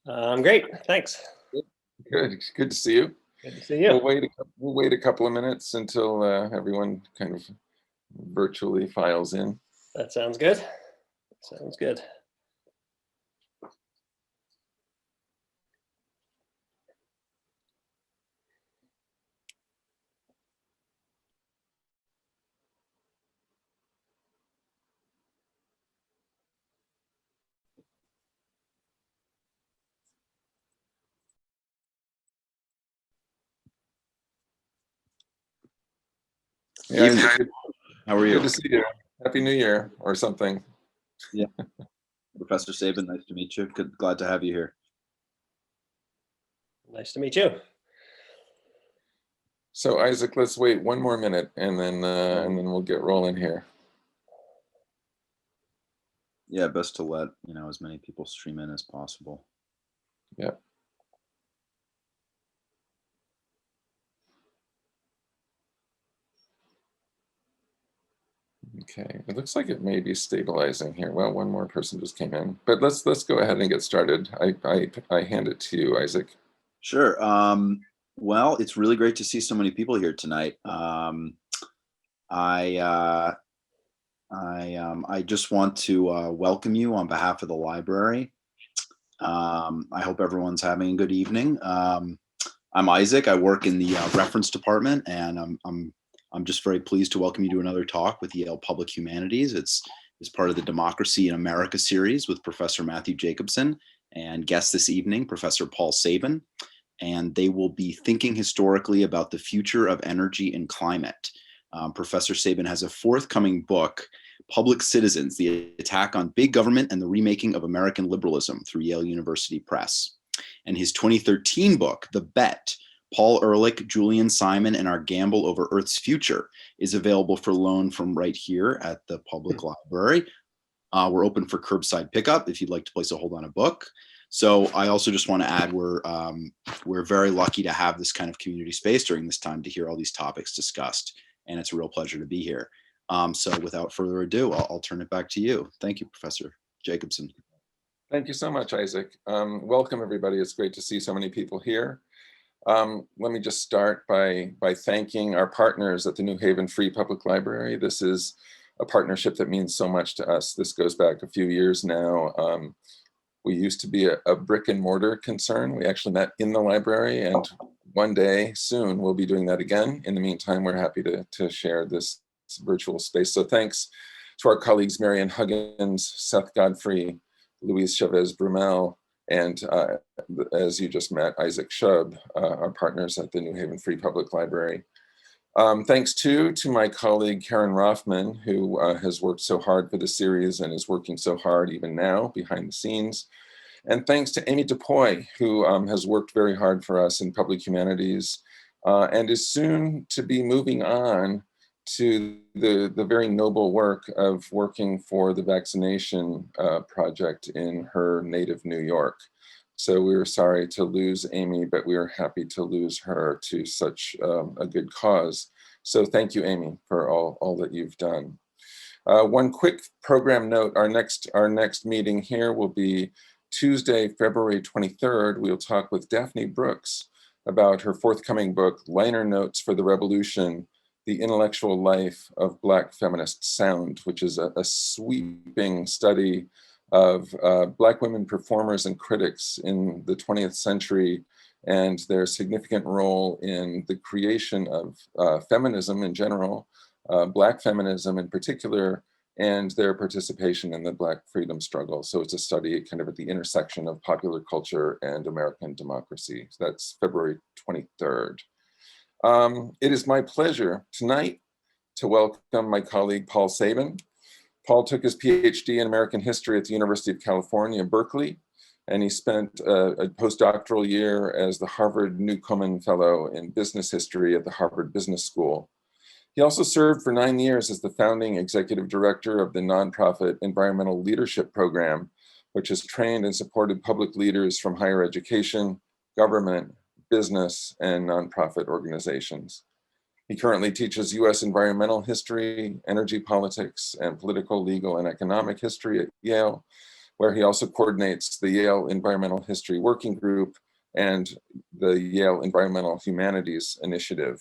I'm great, thanks. Good to see you. Good to see you. We'll wait a couple of minutes until everyone kind of virtually files in. That sounds good. Sounds good. Yeah, How are you? Good to see you. Happy New Year or something. Yeah. Professor Sabin, nice to meet you. Glad to have you here. Nice to meet you. So Isaac, let's wait one more minute and then we'll get rolling here. Yeah, best to let as many people stream in as possible. Yeah. Okay, it looks like it may be stabilizing here. Well, one more person just came in, but let's go ahead and get started. I hand it to you, Isaac. Sure. Well, it's really great to see so many people here tonight. I just want to welcome you on behalf of the library. I hope everyone's having a good evening. I'm Isaac. I work in the reference department, and I'm just very pleased to welcome you to another talk with Yale Public Humanities. It's part of the Democracy in America series with Professor Matthew Jacobson and guest this evening, Professor Paul Sabin. And they will be thinking historically about the future of energy and climate. Professor Sabin has a forthcoming book, Public Citizens, The Attack on Big Government and the Remaking of American Liberalism through Yale University Press. And his 2013 book, The Bet, Paul Ehrlich, Julian Simon, and Our Gamble Over Earth's Future, is available for loan from right here at the public library. We're open for curbside pickup if you'd like to place a hold on a book. So I also just want to add we're very lucky to have this kind of community space during this time to hear all these topics discussed, and it's a real pleasure to be here. So without further ado, I'll turn it back to you. Thank you, Professor Jacobson. Thank you so much, Isaac. Welcome, everybody. It's great to see so many people here. Let me just start by thanking our partners at the New Haven Free Public Library. This is a partnership that means so much to us. This goes back a few years now. We used to be a brick and mortar concern. We actually met in the library, and one day soon we'll be doing that again. In the meantime, we're happy to share this virtual space. So thanks to our colleagues, Marian Huggins, Seth Godfrey, Louise Chavez Brumel, and as you just met, Isaac Shub, our partners at the New Haven Free Public Library. Thanks too to my colleague Karen Rothman, who has worked so hard for the series and is working so hard even now behind the scenes. And thanks to Amy DuPoy, who has worked very hard for us in public humanities and is soon to be moving on to the very noble work of working for the vaccination project in her native New York. So we were sorry to lose Amy, but we are happy to lose her to such a good cause. So thank you, Amy, for all that you've done. One quick program note, our next meeting here will be Tuesday, February 23rd. We'll talk with Daphne Brooks about her forthcoming book, Liner Notes for the Revolution, The Intellectual Life of Black Feminist Sound, which is a sweeping study of Black women performers and critics in the 20th century and their significant role in the creation of feminism in general, Black feminism in particular, and their participation in the Black freedom struggle. So it's a study kind of at the intersection of popular culture and American democracy. So that's February 23rd. It is my pleasure tonight to welcome my colleague, Paul Sabin. Paul took his PhD in American history at the University of California, Berkeley, and he spent a postdoctoral year as the Harvard Newcomen Fellow in Business History at the Harvard Business School. He also served for 9 years as the founding executive director of the nonprofit Environmental Leadership Program, which has trained and supported public leaders from higher education, government, business, and nonprofit organizations. He currently teaches US environmental history, energy politics, and political, legal, and economic history at Yale. where he also coordinates the Yale Environmental History Working Group and the Yale Environmental Humanities Initiative.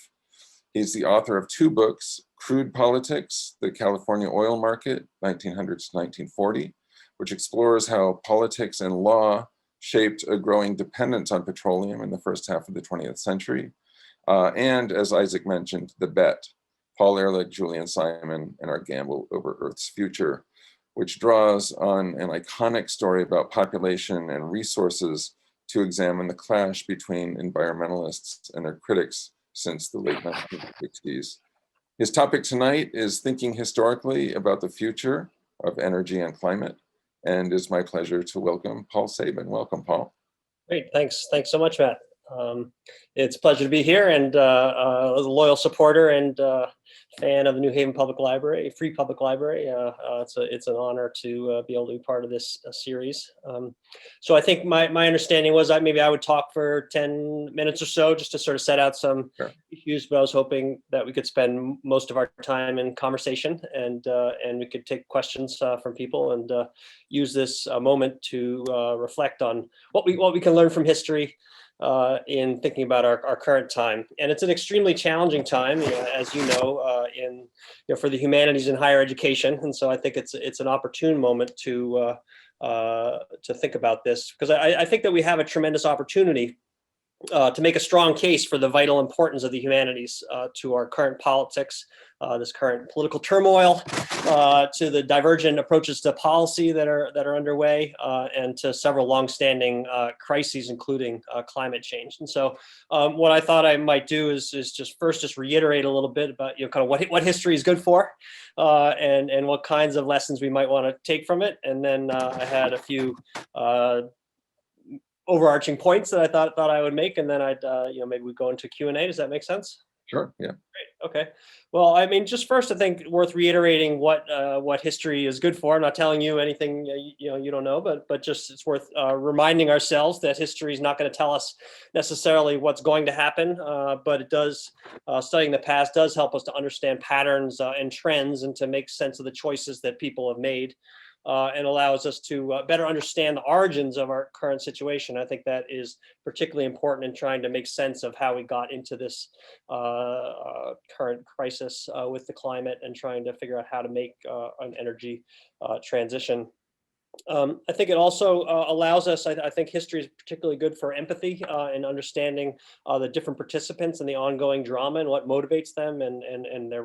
He's the author of 2 books, Crude Politics, The California Oil Market, 1900s to 1940, which explores how politics and law shaped a growing dependence on petroleum in the first half of the 20th century. And as Isaac mentioned, The Bet, Paul Ehrlich, Julian Simon, and Our Gamble Over Earth's Future, which draws on an iconic story about population and resources to examine the clash between environmentalists and their critics since the late 1960s. His topic tonight is thinking historically about the future of energy and climate, and it's my pleasure to welcome Paul Sabin. Welcome, Paul. Great, thanks so much, Matt. It's a pleasure to be here, and a loyal supporter and fan of the New Haven Public Library, Free Public Library. It's an honor to be able to be part of this series. So I think my understanding was that maybe I would talk for 10 minutes or so just to sort of set out some issues, but I was hoping that we could spend most of our time in conversation, and we could take questions from people and use this moment to reflect on what we can learn from history in thinking about our current time. And it's an extremely challenging time, as you know, for the humanities in higher education. And so I think it's an opportune moment to think about this, because I think that we have a tremendous opportunity to make a strong case for the vital importance of the humanities to our current politics, this current political turmoil, to the divergent approaches to policy that are underway, and to several longstanding crises, including climate change. And so, what I thought I might do is just reiterate a little bit about kind of what history is good for, and what kinds of lessons we might want to take from it. And then I had a few overarching points that I thought I would make, and then I'd maybe we go into Q&A. Does that make sense? Sure. Yeah. Great. Okay. Well, I mean, just first, I think worth reiterating what history is good for. I'm not telling you anything you don't know, but just it's worth reminding ourselves that history is not going to tell us necessarily what's going to happen, but it does. Studying the past does help us to understand patterns and trends, and to make sense of the choices that people have made. And allows us to better understand the origins of our current situation. I think that is particularly important in trying to make sense of how we got into this current crisis with the climate, and trying to figure out how to make an energy transition. I think it also allows us, I think history is particularly good for empathy and understanding the different participants in the ongoing drama and what motivates them, and their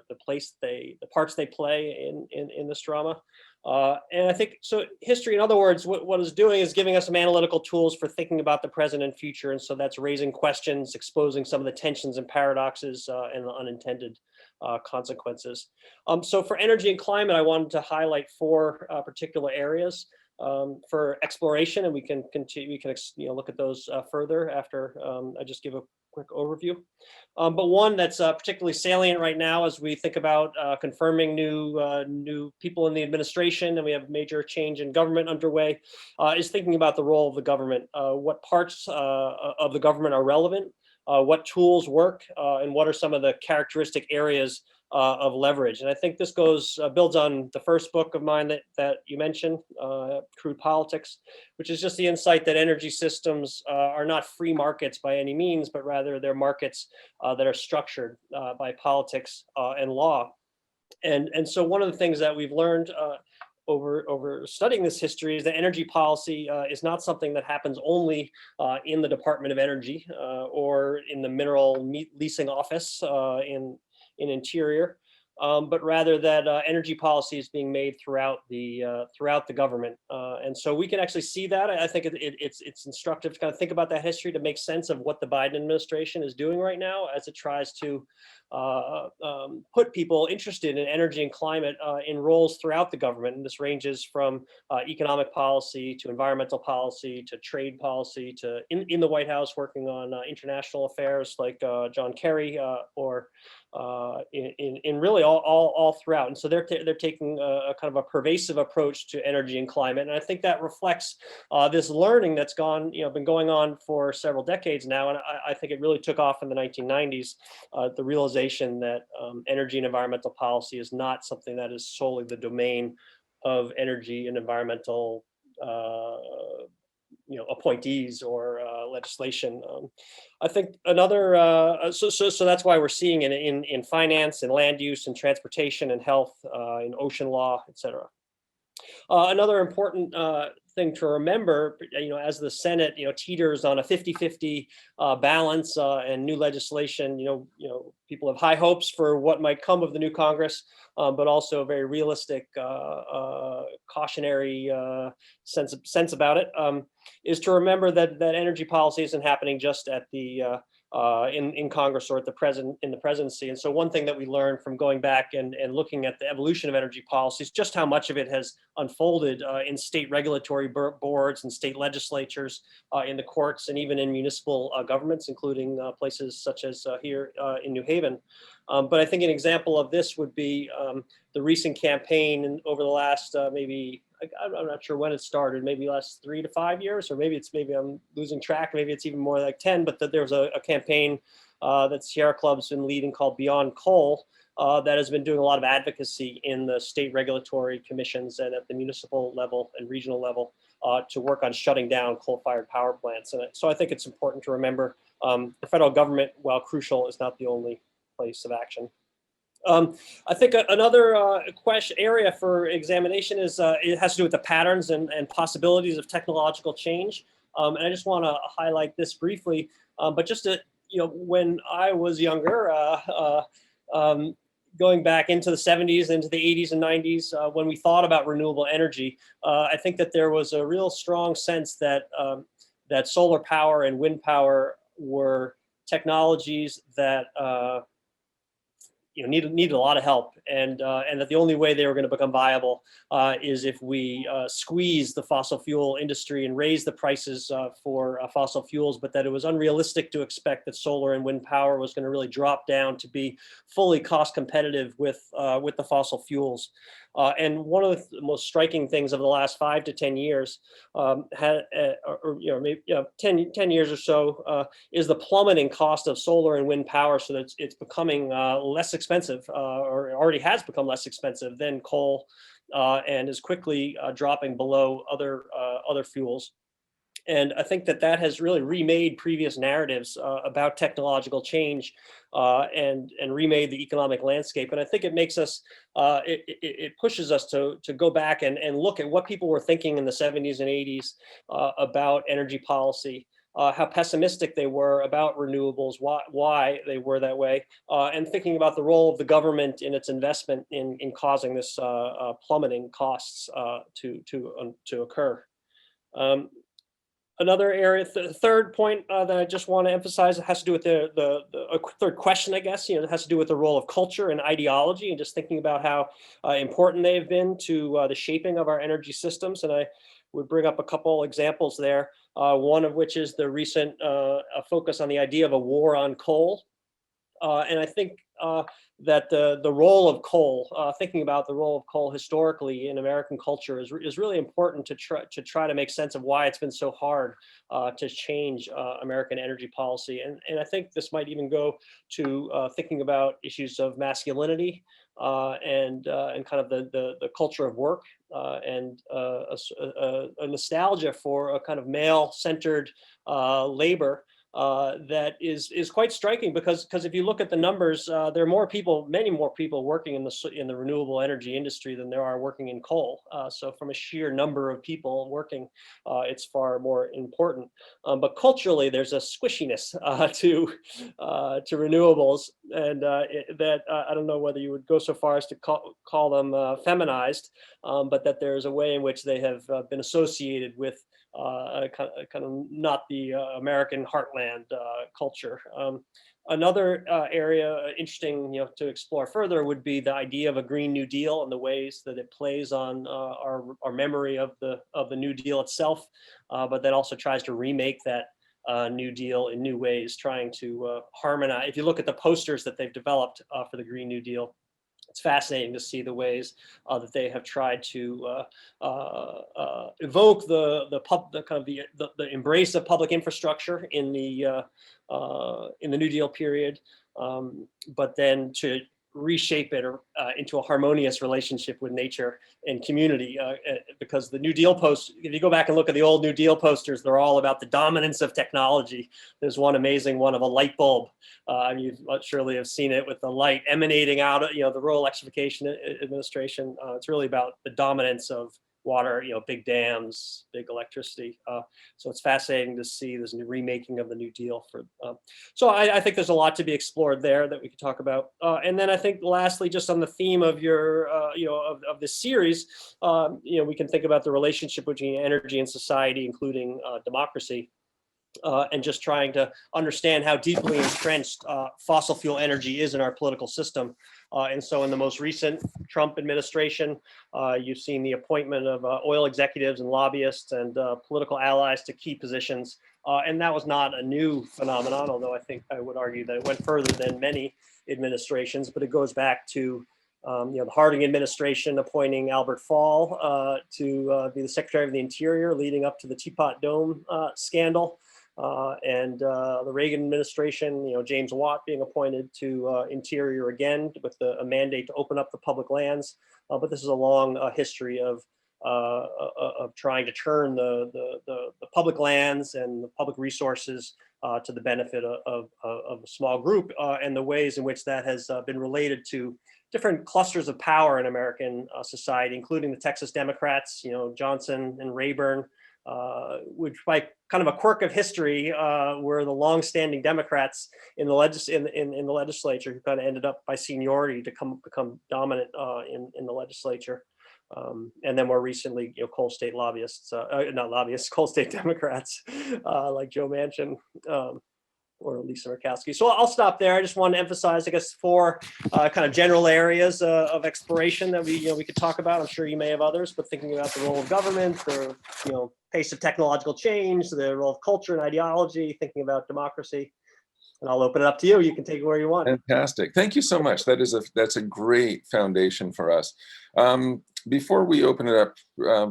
the parts they play in this drama. And I think so history, in other words, what it's doing is giving us some analytical tools for thinking about the present and future. And so that's raising questions, exposing some of the tensions and paradoxes and the unintended consequences. So for energy and climate, I wanted to highlight 4 particular areas for exploration, and we can continue. We can look at those further after I just give a quick overview. But one that's particularly salient right now, as we think about confirming new people in the administration, and we have major change in government underway, is thinking about the role of the government. What parts of the government are relevant? What tools work, and what are some of the characteristic areas of leverage? And I think this builds on the first book of mine that you mentioned, Crude Politics, which is just the insight that energy systems are not free markets by any means, but rather they're markets that are structured by politics and law. And so one of the things that we've learned over studying this history is that energy policy is not something that happens only in the Department of Energy or in the mineral leasing office in Interior, but rather that energy policy is being made throughout the government. And so we can actually see that. I think it's instructive to kind of think about that history to make sense of what the Biden administration is doing right now as it tries to put people interested in energy and climate in roles throughout the government. And this ranges from economic policy to environmental policy to trade policy to in the White House working on international affairs like John Kerry or in really all throughout. And so they're taking a kind of a pervasive approach to energy and climate. And I think that reflects this learning that's been going on for several decades now. And I think it really took off in the 1990s, the realization that energy and environmental policy is not something that is solely the domain of energy and environmental appointees or legislation. I think another so that's why we're seeing it in finance and land use and transportation and health, in ocean law, et cetera. Another important thing to remember, as the Senate, teeters on a 50-50 balance and new legislation, people have high hopes for what might come of the new Congress, but also a very realistic, cautionary sense about it, is to remember that energy policy isn't happening just at the in Congress or at in the presidency. And so one thing that we learned from going back and looking at the evolution of energy policies, just how much of it has unfolded in state regulatory boards and state legislatures, in the courts, and even in municipal governments, including places such as here in New Haven. But I think an example of this would be the recent campaign over the last maybe, I'm not sure when it started, maybe last 3 to 5 years, or maybe I'm losing track, maybe it's even more like 10, but that there was a campaign that Sierra Club's been leading called Beyond Coal, that has been doing a lot of advocacy in the state regulatory commissions and at the municipal level and regional level to work on shutting down coal-fired power plants. And so I think it's important to remember the federal government, while crucial, is not the only place of action. I think another area for examination is it has to do with the patterns and possibilities of technological change. And I just want to highlight this briefly, but just to, when I was younger, going back into the 70s, into the 80s and 90s, when we thought about renewable energy, I think that there was a real strong sense that that solar power and wind power were technologies that needed a lot of help, and that the only way they were going to become viable is if we squeeze the fossil fuel industry and raise the prices for fossil fuels, but that it was unrealistic to expect that solar and wind power was going to really drop down to be fully cost competitive with the fossil fuels. And one of the most striking things of the last 5 to 10 years, maybe 10 years or so, is the plummeting cost of solar and wind power, so that it's becoming less expensive, or already has become less expensive than coal, and is quickly dropping below other fuels. And I think that has really remade previous narratives about technological change, and remade the economic landscape. And I think it makes us, it pushes us to go back and look at what people were thinking in the 70s and 80s about energy policy, how pessimistic they were about renewables, why they were that way, and thinking about the role of the government in its investment in causing this plummeting costs to occur. Another area, third point that I just want to emphasize, it has to do with the third question, I guess, it has to do with the role of culture and ideology, and just thinking about how important they've been to the shaping of our energy systems. And I would bring up a couple examples there, one of which is the recent focus on the idea of a war on coal. And I think that the role of coal, thinking about the role of coal historically in American culture, is really important to try to make sense of why it's been so hard to change American energy policy. And I think this might even go to thinking about issues of masculinity, and kind of the culture of work, and a nostalgia for a kind of male-centered labor. That is quite striking, because if you look at the numbers, there are many more people working in the renewable energy industry than there are working in coal. So from a sheer number of people working, it's far more important. But culturally, there's a squishiness to renewables, and that I don't know whether you would go so far as to call them feminized, but that there's a way in which they have been associated with kind of not the American heartland culture. Another area interesting, to explore further would be the idea of a Green New Deal and the ways that it plays on our memory of the New Deal itself, but then also tries to remake that New Deal in new ways, trying to harmonize. If you look at the posters that they've developed for the Green New Deal, it's fascinating to see the ways that they have tried to evoke the embrace of public infrastructure in the New Deal period, but then to reshape it into a harmonious relationship with nature and community, because the New Deal post, if you go back and look at the old New Deal posters, they're all about the dominance of technology. There's one amazing one of a light bulb. You surely have seen it with the light emanating out of, the Rural Electrification Administration. It's really about the dominance of water, big dams, big electricity. So it's fascinating to see this new remaking of the New Deal. So I think there's a lot to be explored there that we could talk about. And then I think lastly, just on the theme of your, of this series, we can think about the relationship between energy and society, including democracy. And just trying to understand how deeply entrenched fossil fuel energy is in our political system. And so in the most recent Trump administration, you've seen the appointment of oil executives and lobbyists and political allies to key positions. And that was not a new phenomenon, although I think I would argue that it went further than many administrations, but it goes back to the Harding administration appointing Albert Fall to be the Secretary of the Interior, leading up to the Teapot Dome scandal. And the Reagan administration, James Watt being appointed to Interior again with a mandate to open up the public lands. But this is a long history of trying to turn the public lands and the public resources to the benefit of a small group, and the ways in which that has been related to different clusters of power in American society, including the Texas Democrats, Johnson and Rayburn, which by kind of a quirk of history were the long-standing Democrats in the legislature who kind of ended up by seniority to become dominant in the legislature. And then more recently, coal state lobbyists, not lobbyists, coal state Democrats like Joe Manchin or Lisa Murkowski. So I'll stop there. I just want to emphasize, I guess, four kind of general areas of exploration that we could talk about. I'm sure you may have others, but thinking about the role of government, the pace of technological change, the role of culture and ideology, thinking about democracy. And I'll open it up to you. You can take it where you want. Fantastic. Thank you so much. That's a great foundation for us. Before we open it up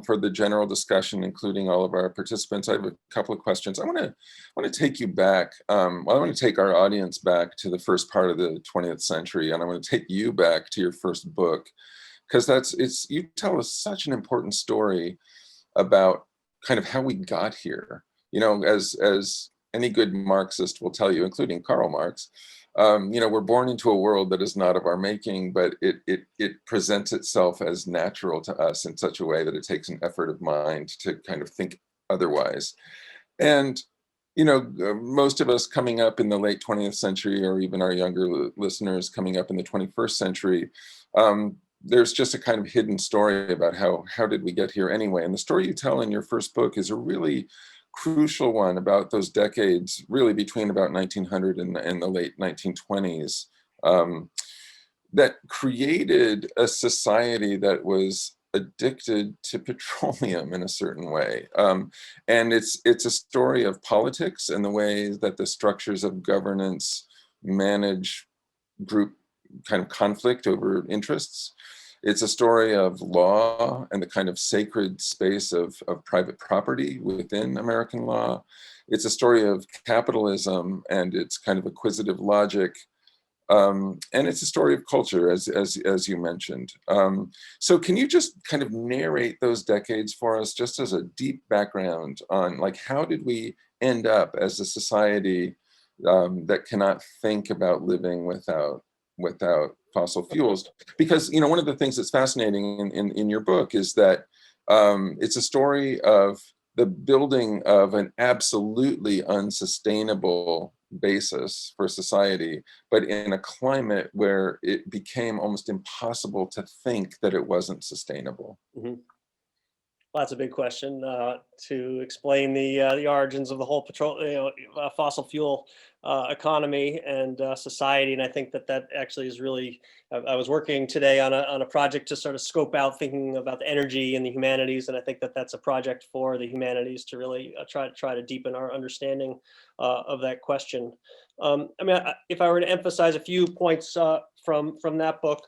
for the general discussion, including all of our participants, I have a couple of questions. I want to take you back. I want to take our audience back to the first part of the 20th century, and I want to take you back to your first book, because you tell us such an important story about kind of how we got here. As any good Marxist will tell you, including Karl Marx, we're born into a world that is not of our making, but it presents itself as natural to us in such a way that it takes an effort of mind to kind of think otherwise. And, most of us coming up in the late 20th century, or even our younger listeners coming up in the 21st century, there's just a kind of hidden story about how did we get here anyway. And the story you tell in your first book is a really crucial one about those decades, really between about 1900 and the late 1920s, that created a society that was addicted to petroleum in a certain way. And it's a story of politics and the ways that the structures of governance manage group kind of conflict over interests. It's a story of law and the kind of sacred space of private property within American law. It's a story of capitalism and its kind of acquisitive logic. And it's a story of culture, as you mentioned. So can you just kind of narrate those decades for us, just as a deep background on how did we end up as a society that cannot think about living without fossil fuels? Because one of the things that's fascinating in your book is that it's a story of the building of an absolutely unsustainable basis for society, but in a climate where it became almost impossible to think that it wasn't sustainable. Mm-hmm. Well, that's a big question to explain the origins of the whole fossil fuel economy and society. And I think that actually is really, I was working today on a project to sort of scope out thinking about the energy and the humanities. And I think that's a project for the humanities to really try to deepen our understanding of that question. If I were to emphasize a few points from that book,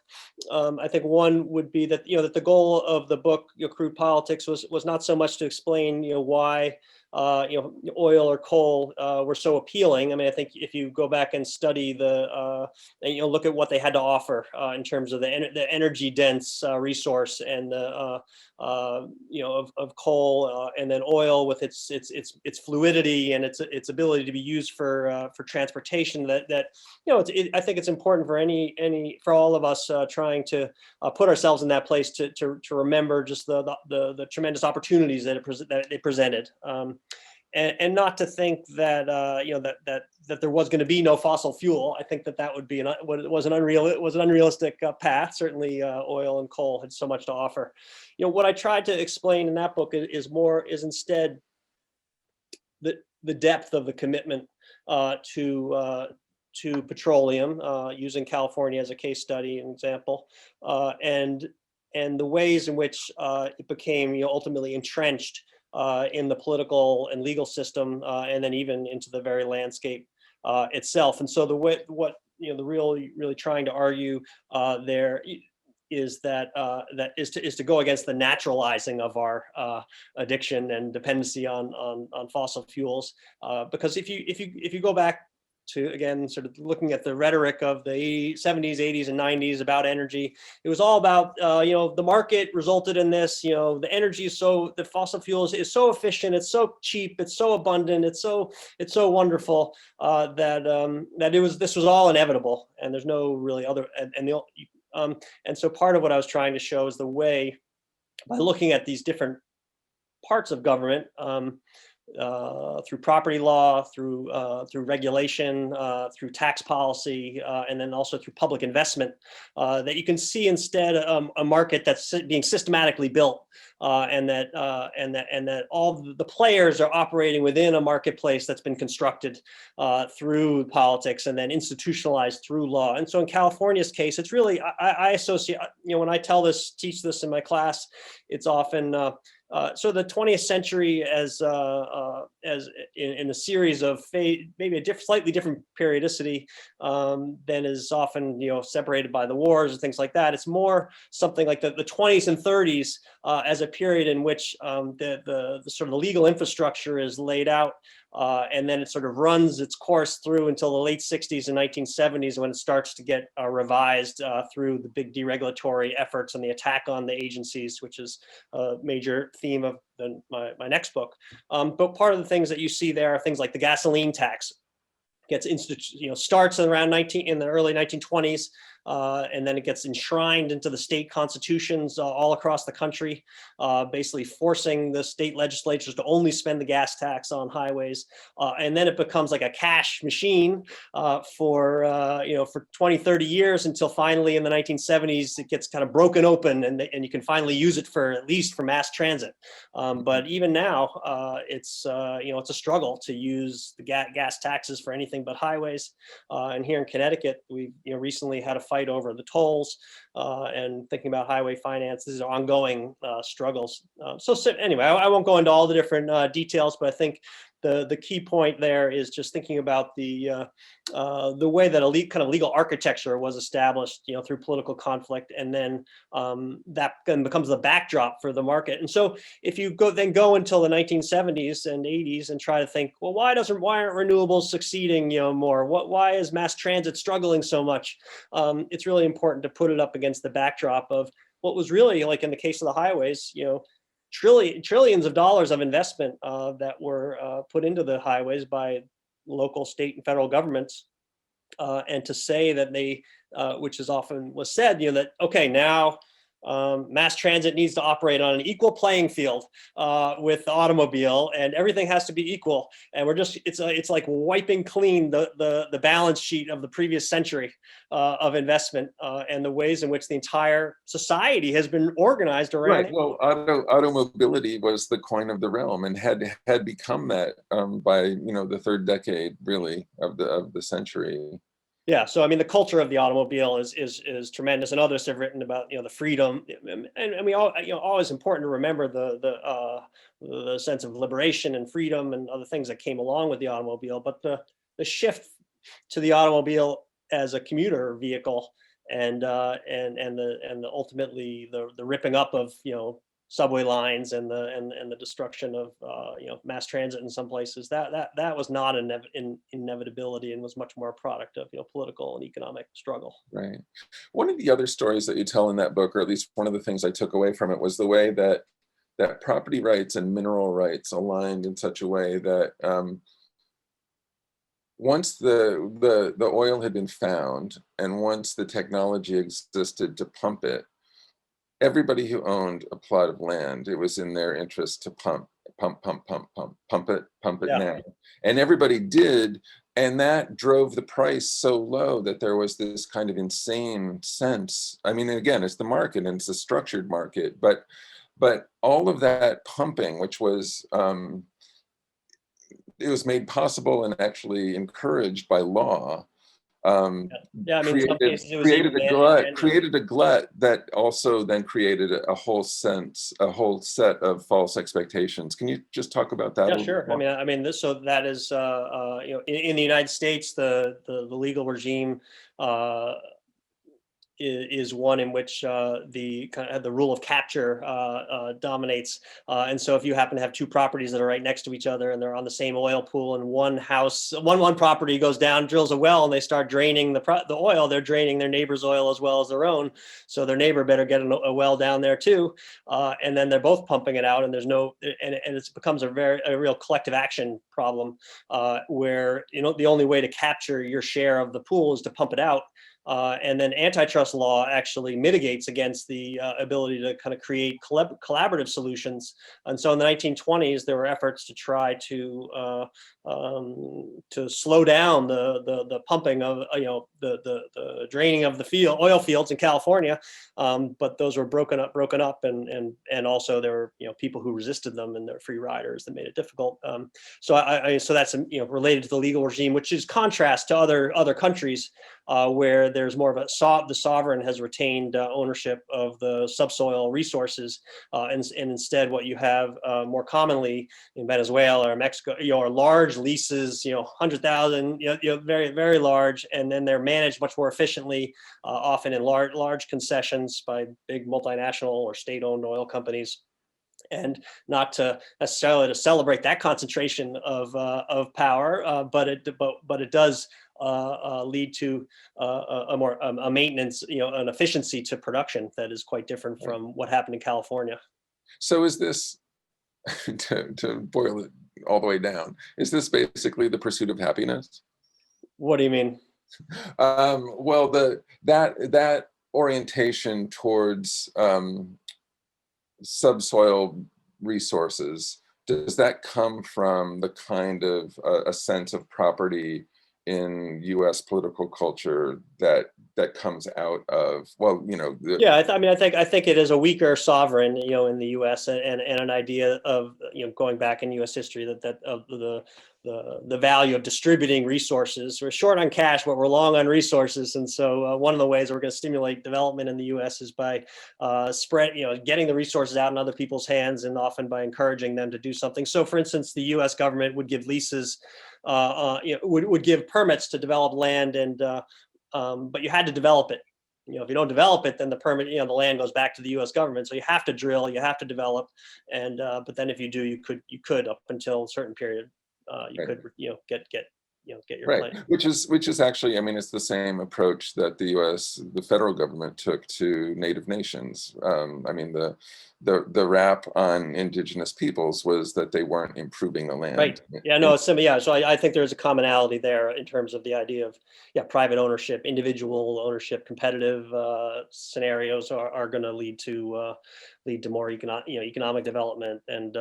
I think one would be that that the goal of the book, Crude Politics, was not so much to explain why oil or coal were so appealing. I mean, I think if you go back and study and look at what they had to offer in terms of the energy dense resource and the of coal and then oil with its fluidity and its ability to be used for transportation. I think it's important for all of us trying to put ourselves in that place to remember just the tremendous opportunities that it presented. And not to think that that there was going to be no fossil fuel. I think that would be it was an unrealistic path. Certainly, oil and coal had so much to offer. What I tried to explain in that book is instead the depth of the commitment to petroleum, using California as a case study, an example, and the ways in which it became ultimately entrenched in the political and legal system, and then even into the very landscape itself. And so what the really trying to argue there is that is to go against the naturalizing of our addiction and dependency on fossil fuels, because if you go back to, again, sort of looking at the rhetoric of the 70s, 80s, and 90s about energy. It was all about, the market resulted in this, the energy the fossil fuels is so efficient, it's so cheap, it's so abundant, it's so wonderful that this was all inevitable, and there's no really other, and so part of what I was trying to show is the way, by looking at these different parts of government, through property law, through regulation, through tax policy, and then also through public investment, that you can see instead a market that's being systematically built, and that all the players are operating within a marketplace that's been constructed through politics and then institutionalized through law. And so in California's case, it's really I associate, when I teach this in my class, it's often so the 20th century as in a series of maybe a slightly different periodicity than is often separated by the wars and things like that. It's more something like the 20s and 30s as a period in which the sort of the legal infrastructure is laid out, and then it sort of runs its course through until the late 60s and 1970s, when it starts to get revised through the big deregulatory efforts and the attack on the agencies, which is a major theme of my next book. But part of the things that you see there are things like the gasoline tax. Starts around in the early 1920s, and then it gets enshrined into the state constitutions all across the country, basically forcing the state legislatures to only spend the gas tax on highways, and then it becomes like a cash machine for 20, 30 years, until finally in the 1970s it gets kind of broken open, and you can finally use it at least for mass transit. But even now, it's a struggle to use the gas taxes for anything but highways. And here in Connecticut, we've recently had a fight over the tolls, and thinking about highway finance. These are ongoing struggles. So anyway, I won't go into all the different details, but I think the key point there is just thinking about the way that a kind of legal architecture was established, through political conflict, and then that then becomes the backdrop for the market. And so if you go until the 1970s and 80s and try to think, well, why aren't renewables succeeding, more? Why is mass transit struggling so much? It's really important to put it up against the backdrop of what was really, like in the case of the highways, trillions of dollars of investment that were put into the highways by local, state, and federal governments, and to say that they, which is often was said, that okay, now mass transit needs to operate on an equal playing field with the automobile, and everything has to be equal. And it's like wiping clean the balance sheet of the previous century of investment, and the ways in which the entire society has been organized around. Right. Well, automobility was the coin of the realm, and had become that by the third decade, really, of the century. Yeah, so I mean, the culture of the automobile is tremendous, and others have written about the freedom, and we all always important to remember the sense of liberation and freedom and other things that came along with the automobile, but the shift to the automobile as a commuter vehicle, and ultimately the ripping up of subway lines and the destruction of mass transit in some places. That was not an inevitability and was much more a product of political and economic struggle. Right. One of the other stories that you tell in that book, or at least one of the things I took away from it, was the way that property rights and mineral rights aligned in such a way that once the oil had been found and once the technology existed to pump it, everybody who owned a plot of land, it was in their interest to pump it Yeah. now. And everybody did. And that drove the price so low that there was this kind of insane sense. I mean, again, it's the market and it's a structured market, but all of that pumping, which was, it was made possible and actually encouraged by law, I mean, in some cases it was even created a glut that also then created a whole set of false expectations. Can you just talk about that? Yeah, sure. I mean, so that is, in the United States, the legal regime is one in which the rule of capture dominates, and so if you happen to have two properties that are right next to each other and they're on the same oil pool, and one property goes down, drills a well, and they start draining the oil, they're draining their neighbor's oil as well as their own. So their neighbor better get a well down there too, and then they're both pumping it out, and there's no, and it becomes a real collective action problem, where the only way to capture your share of the pool is to pump it out. And then antitrust law actually mitigates against the ability to kind of create collaborative solutions. And so in the 1920s, there were efforts to try to slow down the pumping of the draining of the oil fields in California, but those were broken up, and also there were people who resisted them, and they're free riders that made it difficult. So that's related to the legal regime, which is contrast to other countries where there's more of the sovereign has retained ownership of the subsoil resources, and instead what you have more commonly in Venezuela or Mexico are large leases, 100,000, very, very large, and then they're managed much more efficiently, often in large concessions by big multinational or state-owned oil companies. And not to necessarily to celebrate that concentration of power, but it does lead to a maintenance, an efficiency to production that is quite different from what happened in California. So is this, to boil it all the way down, is this basically the pursuit of happiness? What do you mean? Well, that orientation towards subsoil resources, does that come from the kind of a sense of property in U.S. political culture that comes out of, I think it is a weaker sovereign, in the U.S. and an idea of going back in U.S. history that of the value of distributing resources. We're short on cash, but we're long on resources, and so one of the ways we're going to stimulate development in the U.S. is by getting the resources out in other people's hands, and often by encouraging them to do something. So, for instance, the U.S. government would give leases, would give permits to develop land, and but you had to develop it. If you don't develop it, then the permit, the land goes back to the U.S. government. So you have to drill, you have to develop, and but then if you do, you could up until a certain period, you could get your right, plan. which is actually, it's the same approach that the federal government took to Native nations. The rap on indigenous peoples was that they weren't improving the land. Right. Yeah. No. So I think there's a commonality there in terms of the idea of private ownership, individual ownership, competitive scenarios are going to lead to more economic development and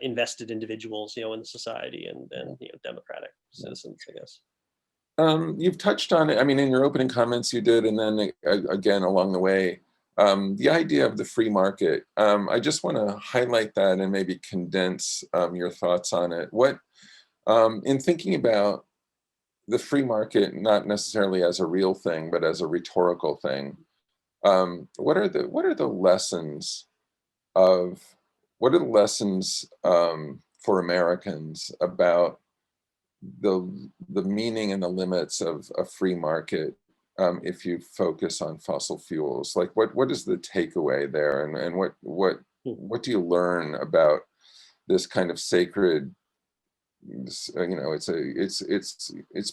invested individuals in the society and democratic citizens, I guess. You've touched on it. In your opening comments you did, and then again along the way, the idea of the free market. I just want to highlight that and maybe condense your thoughts on it. What, in thinking about the free market, not necessarily as a real thing, but as a rhetorical thing, what are the lessons for Americans about the meaning and the limits of a free market, if you focus on fossil fuels? Like what is the takeaway there, and what what do you learn about this kind of sacred, it's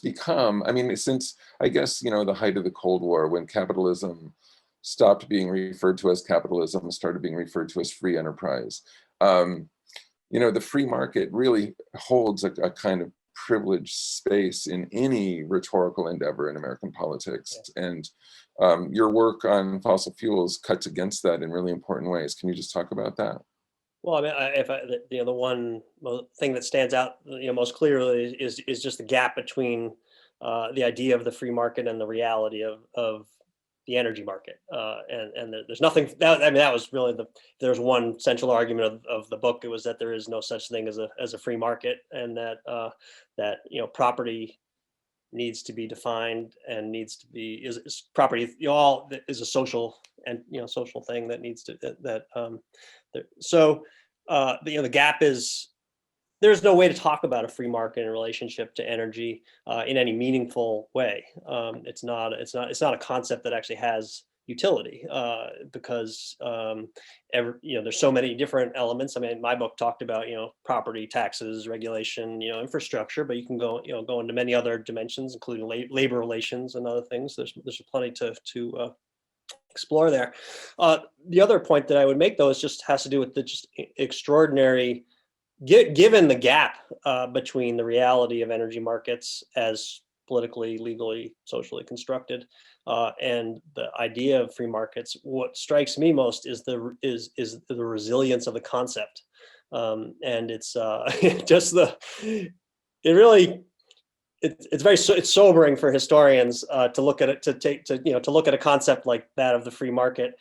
become, I mean, since, I guess, the height of the Cold War, when capitalism stopped being referred to as capitalism, started being referred to as free enterprise. The free market really holds a kind of privileged space in any rhetorical endeavor in American politics. And your work on fossil fuels cuts against that in really important ways. Can you just talk about that? Well, I mean, the one thing that stands out, most clearly is just the gap between the idea of the free market and the reality of the energy market. And there's nothing that, I mean, that was really there's one central argument of the book. It was that there is no such thing as a free market, and that property needs to be defined and needs to be is property all is a social and social thing that needs to the gap is there's no way to talk about a free market in relationship to energy in any meaningful way. It's not a concept that actually has utility because there's so many different elements. I mean, my book talked about property taxes, regulation, infrastructure, but you can go into many other dimensions, including labor relations and other things. There's plenty to explore there. The other point that I would make, though, is just has to do with the just extraordinary, given the gap between the reality of energy markets as politically, legally, socially constructed, and the idea of free markets. What strikes me most is the resilience of the concept, and it's just it's sobering for historians to look at it, to look at a concept like that of the free market,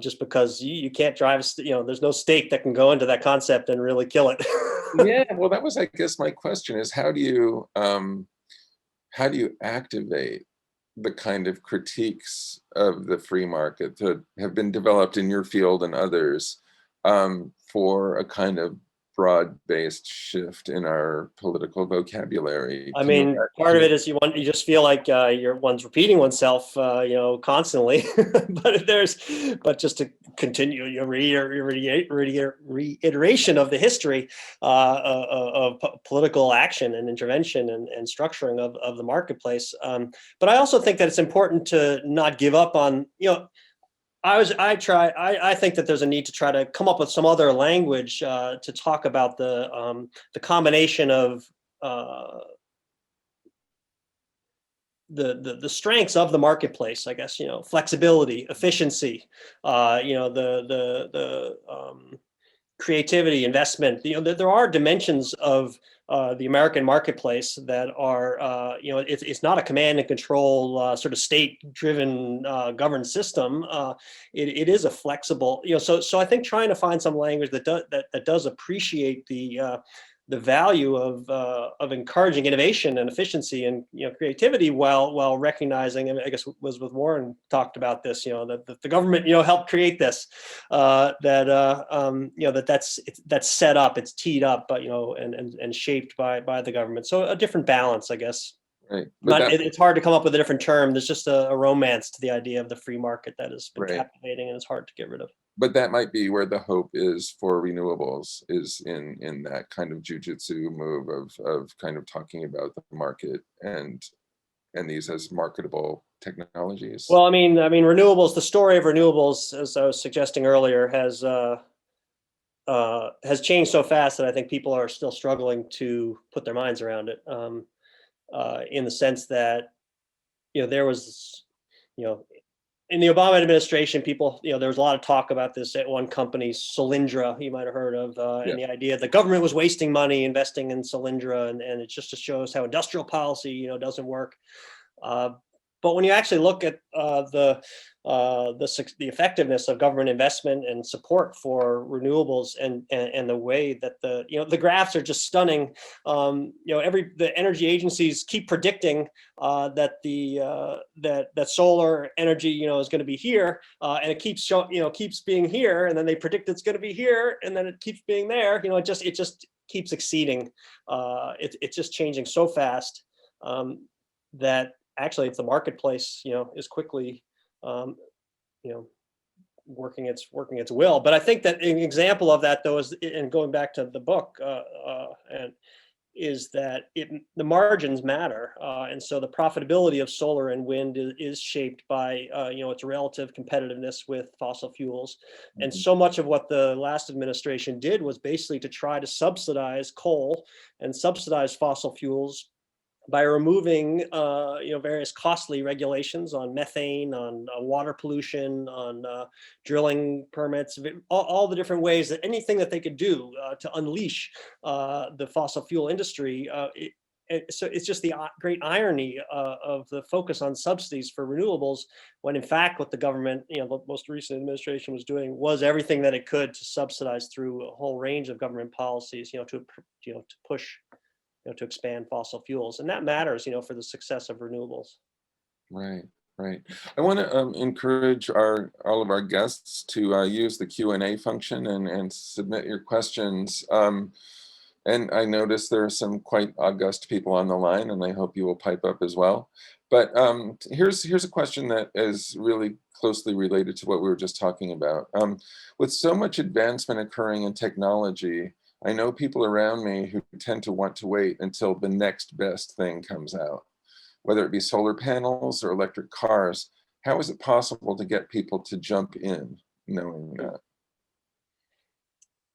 just because you can't drive, there's no stake that can go into that concept and really kill it. Yeah, well, that was, I guess, my question is how do you activate the kind of critiques of the free market that have been developed in your field and others for a kind of broad-based shift in our political vocabulary? I mean, part of it is you just feel like one's repeating oneself, constantly. but just to continue reiteration of the history of political action and intervention and structuring of the marketplace. But I also think that it's important to not give up on, I think that there's a need to try to come up with some other language to talk about the combination of the strengths of the marketplace, I guess, flexibility, efficiency, creativity, investment. There are dimensions of the American marketplace that are, it's not a command and control sort of state-driven governed system. It is a flexible, so I think trying to find some language that does appreciate the value of encouraging innovation and efficiency and creativity while recognizing, and I guess Elizabeth Warren talked about this, that the government helped create this, that's set up, it's teed up, but and shaped by the government. So a different balance, I guess. Right. But it's hard to come up with a different term. There's just a romance to the idea of the free market that has been captivating and it's hard to get rid of. But that might be where the hope is for renewables, is in that kind of jujitsu move of kind of talking about the market and these as marketable technologies. Well, I mean, renewables. The story of renewables, as I was suggesting earlier, has changed so fast that I think people are still struggling to put their minds around it. In the sense that, there was, in the Obama administration, people, there was a lot of talk about this at one company, Solyndra, you might have heard of, and the idea the government was wasting money investing in Solyndra, and it just shows how industrial policy, doesn't work. But when you actually look at the effectiveness of government investment and support for renewables and the way that the graphs are just stunning. The energy agencies keep predicting that that solar energy is going to be here, and it keeps being here, and then they predict it's going to be here, and then it keeps being there. It just keeps exceeding. It's just changing so fast that actually, if the marketplace, is quickly, working its will. But I think that an example of that, though, is, and going back to the book, and is that the margins matter, and so the profitability of solar and wind is shaped by its relative competitiveness with fossil fuels. And so much of what the last administration did was basically to try to subsidize coal and subsidize fossil fuels by removing various costly regulations on methane, on water pollution, on drilling permits, all the different ways that anything that they could do to unleash the fossil fuel industry. So it's just the great irony of the focus on subsidies for renewables, when in fact what the government, the most recent administration was doing was everything that it could to subsidize through a whole range of government policies, to push, to expand fossil fuels, and that matters, for the success of renewables. Right, right. I want to encourage all of our guests to use the Q&A function and submit your questions. And I notice there are some quite august people on the line, and I hope you will pipe up as well. But here's a question that is really closely related to what we were just talking about. With so much advancement occurring in technology, I know people around me who tend to want to wait until the next best thing comes out, whether it be solar panels or electric cars. How is it possible to get people to jump in knowing that?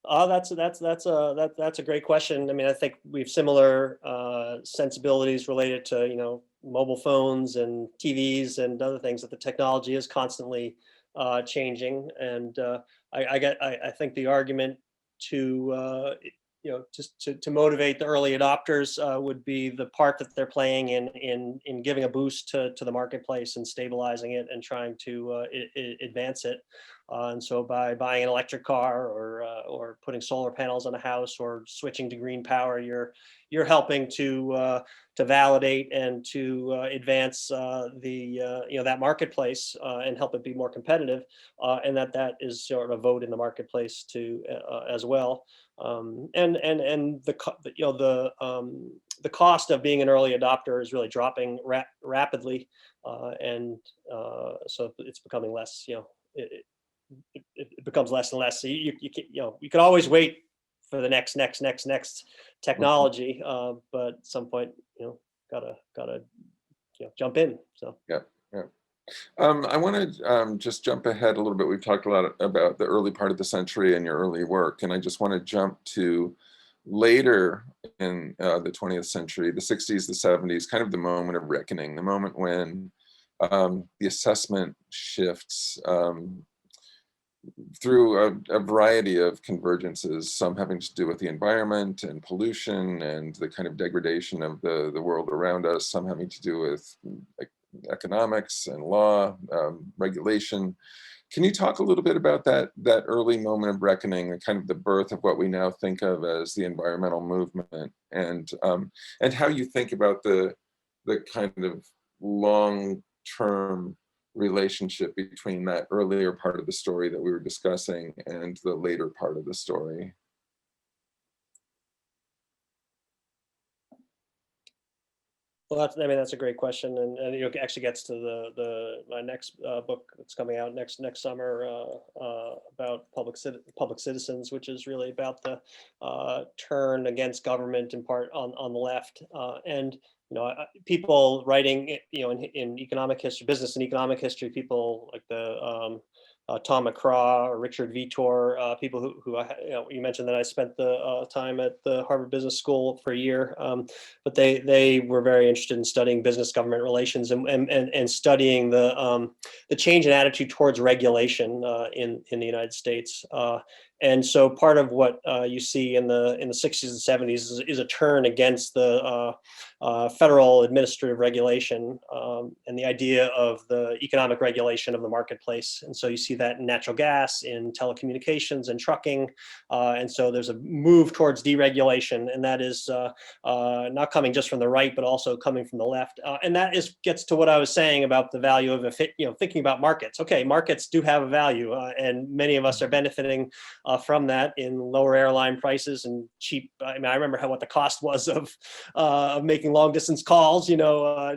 That's a great question. I mean, I think we have similar sensibilities related to mobile phones and TVs and other things, that the technology is constantly changing. And I think the argument to to motivate the early adopters would be the part that they're playing in giving a boost to the marketplace and stabilizing it and trying to advance it. And so by buying an electric car or putting solar panels on a house or switching to green power, you're helping to validate and to advance that marketplace and help it be more competitive, and that is sort of a vote in the marketplace to as well. And the cost of being an early adopter is really dropping rapidly, and so it's becoming less. It becomes less and less. So you could always wait for the next technology, but at some point, gotta jump in. So yeah. I want to just jump ahead a little bit. We've talked a lot about the early part of the century and your early work, and I just want to jump to later in the 20th century, the 60s, the 70s, kind of the moment of reckoning, the moment when the assessment shifts through a variety of convergences, some having to do with the environment and pollution and the kind of degradation of the world around us, some having to do with economics and law, regulation. Can you talk a little bit about that early moment of reckoning, and kind of the birth of what we now think of as the environmental movement, and how you think about the kind of long-term relationship between that earlier part of the story that we were discussing and the later part of the story? Well, that's a great question, and it actually gets to my next book that's coming out next summer about public citizens, which is really about the turn against government, in part on the left, and people writing in economic history, business and economic history, people like the Tom McCraw or Richard Vitor, people who you mentioned that I spent the time at the Harvard Business School for a year, but they were very interested in studying business government relations and studying the change in attitude towards regulation in the United States. And so part of what you see in the 60s and 70s is a turn against the federal administrative regulation and the idea of the economic regulation of the marketplace. And so you see that in natural gas, in telecommunications and trucking. And so there's a move towards deregulation, and that is not coming just from the right, but also coming from the left. And that gets to what I was saying about the value of thinking about markets. Okay, markets do have a value, and many of us are benefiting from that in lower airline prices and cheap. I mean, I remember what the cost was of making long distance calls,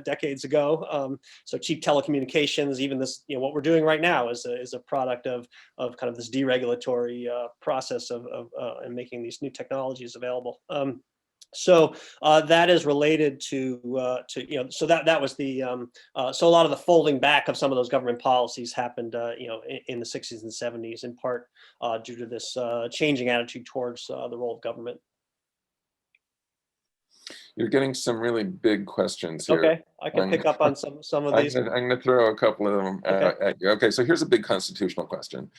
decades ago. So cheap telecommunications, even this, what we're doing right now is a product of kind of this deregulatory process of and making these new technologies available. So that is related to so that was the so a lot of the folding back of some of those government policies happened in the 60s and 70s, in part due to this changing attitude towards the role of government. You're getting some really big questions here. Okay, I can pick up on some of these. I'm going to throw a couple of them at you. Okay, so here's a big constitutional question.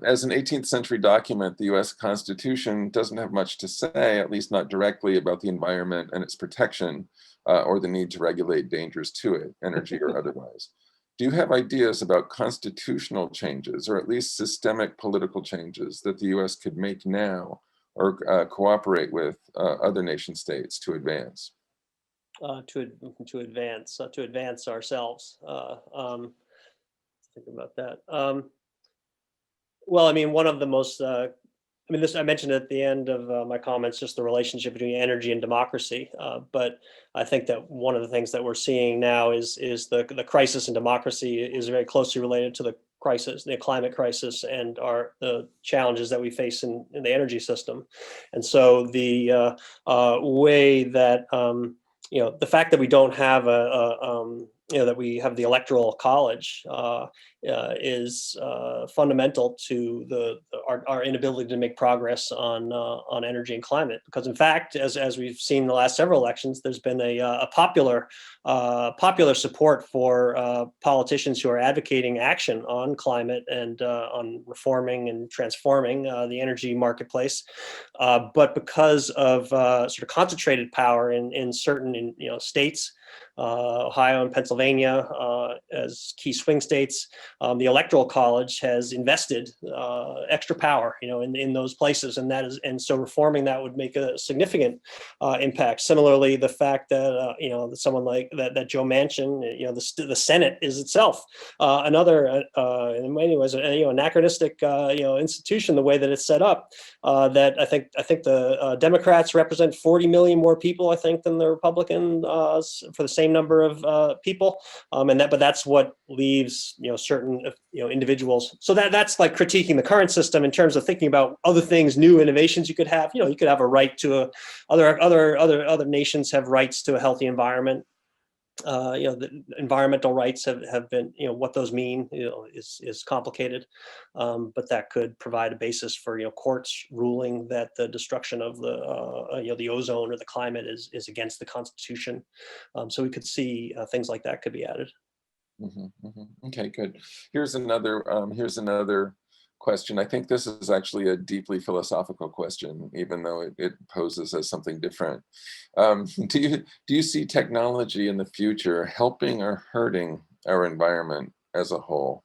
As an 18th century document, the US Constitution doesn't have much to say, at least not directly, about the environment and its protection or the need to regulate dangers to it, energy or otherwise. Do you have ideas about constitutional changes, or at least systemic political changes, that the US could make now or cooperate with other nation states to advance? To advance ourselves. Think about that. Well, I mean, one of the most, I mentioned at the end of my comments, just the relationship between energy and democracy. But I think that one of the things that we're seeing now is the crisis in democracy is very closely related to the crisis, the climate crisis, and the challenges that we face in the energy system. And so the way that the fact that we don't have that we have the electoral college is fundamental to our inability to make progress on energy and climate. Because in fact, as we've seen in the last several elections, there's been a popular support for politicians who are advocating action on climate and on reforming and transforming the energy marketplace. But because of sort of concentrated power in certain states, Ohio and Pennsylvania as key swing states, the Electoral College has invested extra power, in those places, and so reforming that would make a significant impact. Similarly, the fact that that someone like that Joe Manchin, the Senate is itself another in many ways anachronistic institution, the way that it's set up. That I think the Democrats represent 40 million more people, I think, than the Republican for the same number of people, but that's what leaves certain individuals. So that's like critiquing the current system in terms of thinking about other things, new innovations you could have. You could have a right to other nations have rights to a healthy environment. The environmental rights have been, what those mean, is complicated, but that could provide a basis for, courts ruling that the destruction of the ozone or the climate is against the Constitution. So we could see things like that could be added. Okay, good. Here's another question. I think this is actually a deeply philosophical question, even though it poses as something different. Do you see technology in the future helping or hurting our environment as a whole?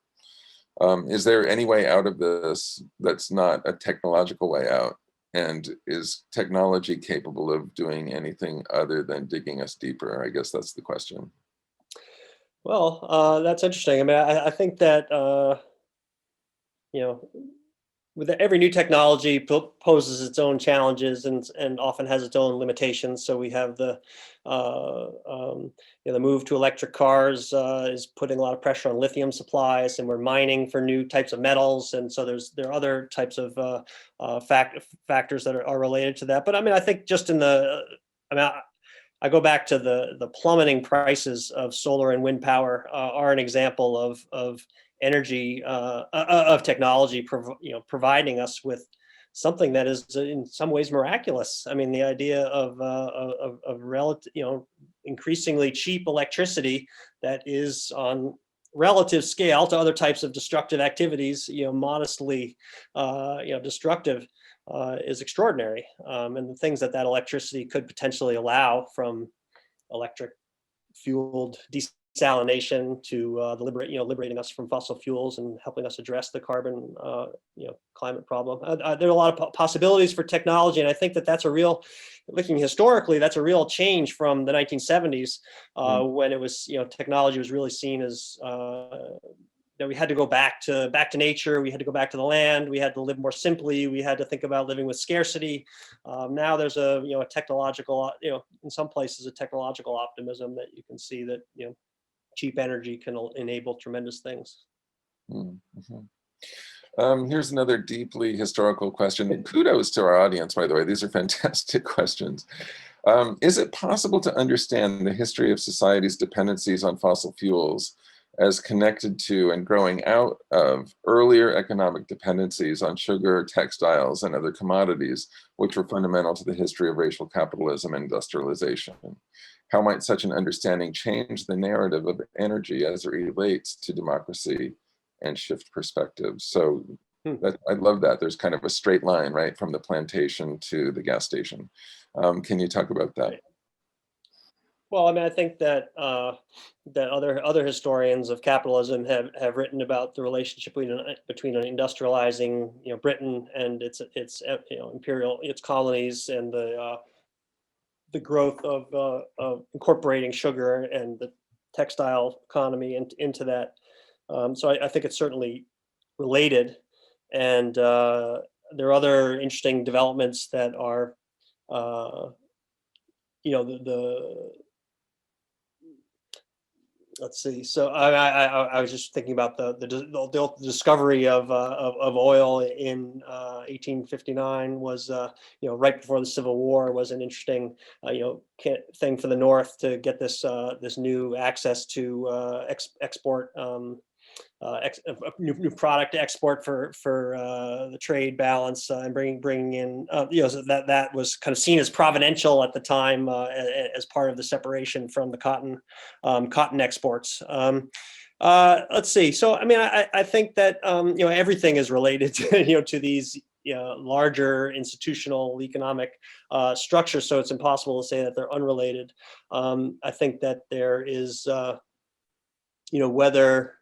Is there any way out of this that's not a technological way out? And is technology capable of doing anything other than digging us deeper? I guess that's the question. Well, that's interesting. I mean, I think that with every new technology poses its own challenges and often has its own limitations. So we have the move to electric cars is putting a lot of pressure on lithium supplies, and we're mining for new types of metals. And so there are other types of factors that are related to that. But I mean, I think just I go back to the plummeting prices of solar and wind power are an example of energy of technology, providing us with something that is in some ways miraculous. I mean, the idea of relative, increasingly cheap electricity that is on relative scale to other types of destructive activities, modestly, destructive, is extraordinary. And the things that electricity could potentially allow, from electric fueled desalination to liberating us from fossil fuels and helping us address the carbon climate problem. There are a lot of possibilities for technology, and I think that's looking historically, that's a real change from the 1970s when it was technology was really seen as that we had to go back to nature. We had to go back to the land. We had to live more simply. We had to think about living with scarcity. Now there's a technological, in some places a technological optimism that you can see that cheap energy can enable tremendous things. Mm-hmm. Here's another deeply historical question. Kudos to our audience, by the way. These are fantastic questions. Is it possible to understand the history of society's dependencies on fossil fuels as connected to and growing out of earlier economic dependencies on sugar, textiles, and other commodities, which were fundamental to the history of racial capitalism and industrialization? How might such an understanding change the narrative of energy as it relates to democracy and shift perspectives? So I love that. There's kind of a straight line, right, from the plantation to the gas station. Can you talk about that? Well, I mean, I think that that other historians of capitalism have written about the relationship between an industrializing Britain and its its colonies, and the growth of incorporating sugar and the textile economy into that. So I think it's certainly related, and there are other interesting developments that are let's see. So I was just thinking about the discovery of oil in 1859 was right before the Civil War, was an interesting thing for the North to get this new access to export. New product to export for the trade balance, and bringing in so that was kind of seen as providential at the time, as part of the separation from the cotton exports. Let's see. So I mean, I think that everything is related to to these larger institutional economic structures. So it's impossible to say that they're unrelated. I think that there is whether.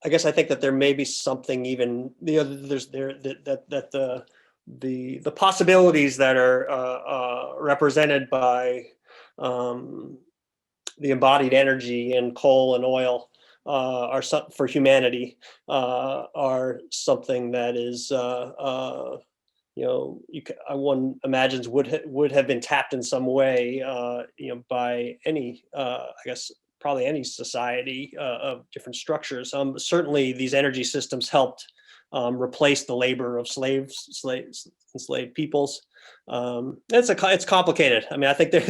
I guess I think that there may be something even there's that the possibilities that are represented by the embodied energy in coal and oil are for humanity are something that is one imagines would have been tapped in some way by any I guess probably any society of different structures. Certainly these energy systems helped replace the labor of enslaved peoples. It's complicated. I mean, I think that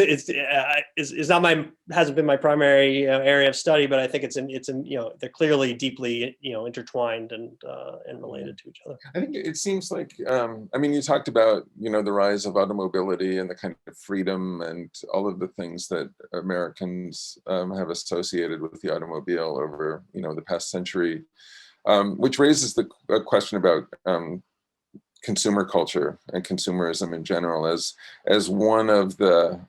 hasn't been my primary area of study, but I think they're clearly deeply intertwined and related to each other. I think it seems like I mean, you talked about the rise of automobility and the kind of freedom and all of the things that Americans have associated with the automobile over the past century, which raises the question about consumer culture and consumerism in general as one of the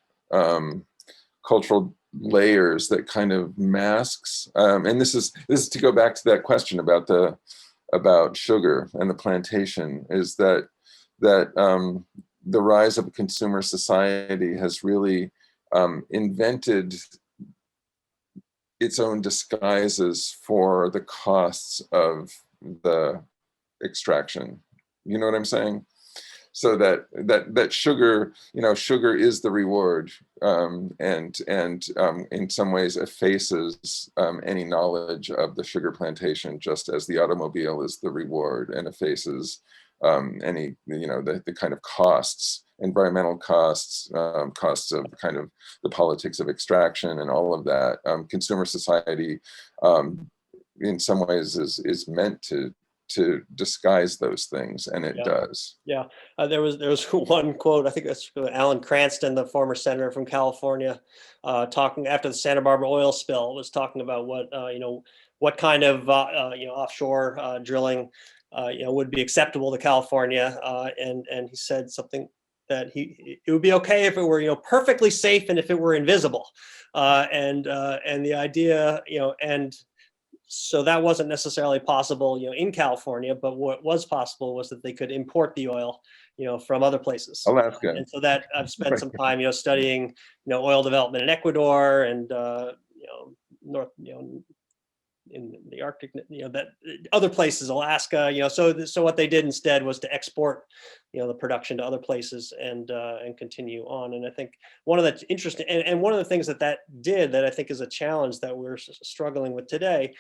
cultural layers that kind of masks. And this is to go back to that question about sugar and the plantation, is that the rise of a consumer society has really invented its own disguises for the costs of the extraction. You know what I'm saying? So that sugar, sugar is the reward, and in some ways effaces any knowledge of the sugar plantation, just as the automobile is the reward and effaces any the kind of costs, environmental costs, costs of kind of the politics of extraction and all of that. Consumer society, in some ways, is meant to disguise those things, and it does. Yeah, there was one quote, I think that's Alan Cranston, the former senator from California, talking after the Santa Barbara oil spill, was talking about what kind of offshore drilling would be acceptable to California, and he said something that it would be okay if it were perfectly safe and if it were invisible, and the idea and so that wasn't necessarily possible in California, but what was possible was that they could import the oil from other places. Alaska. And so that I've spent some time studying oil development in Ecuador and north, in the Arctic, that other places, Alaska, so what they did instead was to export, the production to other places and continue on. And I think one of the interesting, and one of the things that did that I think is a challenge that we're struggling with today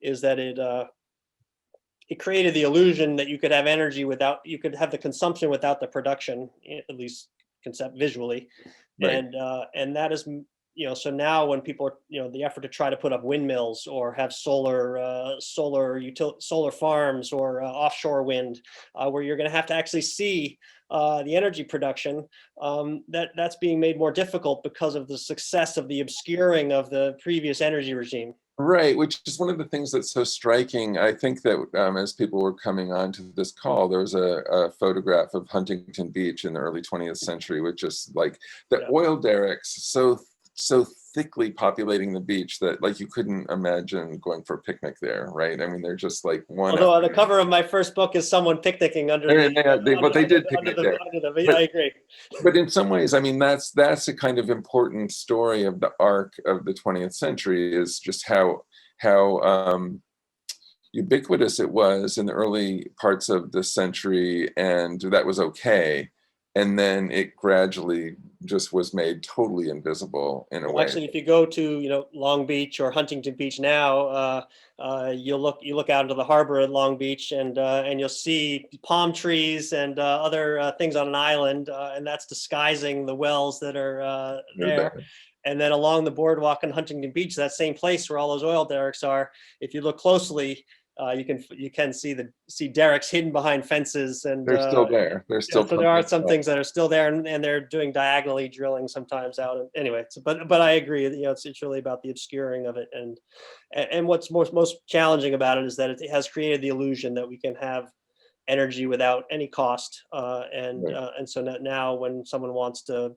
is that it created the illusion that you could have energy you could have the consumption without the production, at least visually. Right. And that is, so now when people are, the effort to try to put up windmills or have solar farms or offshore wind, where you're going to have to actually see the energy production, that's being made more difficult because of the success of the obscuring of the previous energy regime. Right, which is one of the things that's so striking. I think that as people were coming on to this call, there was a photograph of Huntington Beach in the early 20th century, which is like the oil derricks so thickly populating the beach that like you couldn't imagine going for a picnic there, right? I mean, they're just like one. Although on the cover of my first book is someone picnicking under but they did picnic there. I agree. But in some ways, I mean, that's a kind of important story of the arc of the 20th century, is just how ubiquitous it was in the early parts of the century, and that was okay. And then it gradually just was made totally invisible in a way. Actually, if you go to Long Beach or Huntington Beach now, you look out into the harbor at Long Beach, and you'll see palm trees and other things on an island, and that's disguising the wells that are there. And then along the boardwalk in Huntington Beach, that same place where all those oil derricks are, if you look closely, you can see derricks hidden behind fences, and they're still there. They're still so there are some things that are still there, and they're doing diagonally drilling sometimes out. Anyway, but I agree. It's really about the obscuring of it, and what's most challenging about it is that it has created the illusion that we can have energy without any cost, and so now when someone wants to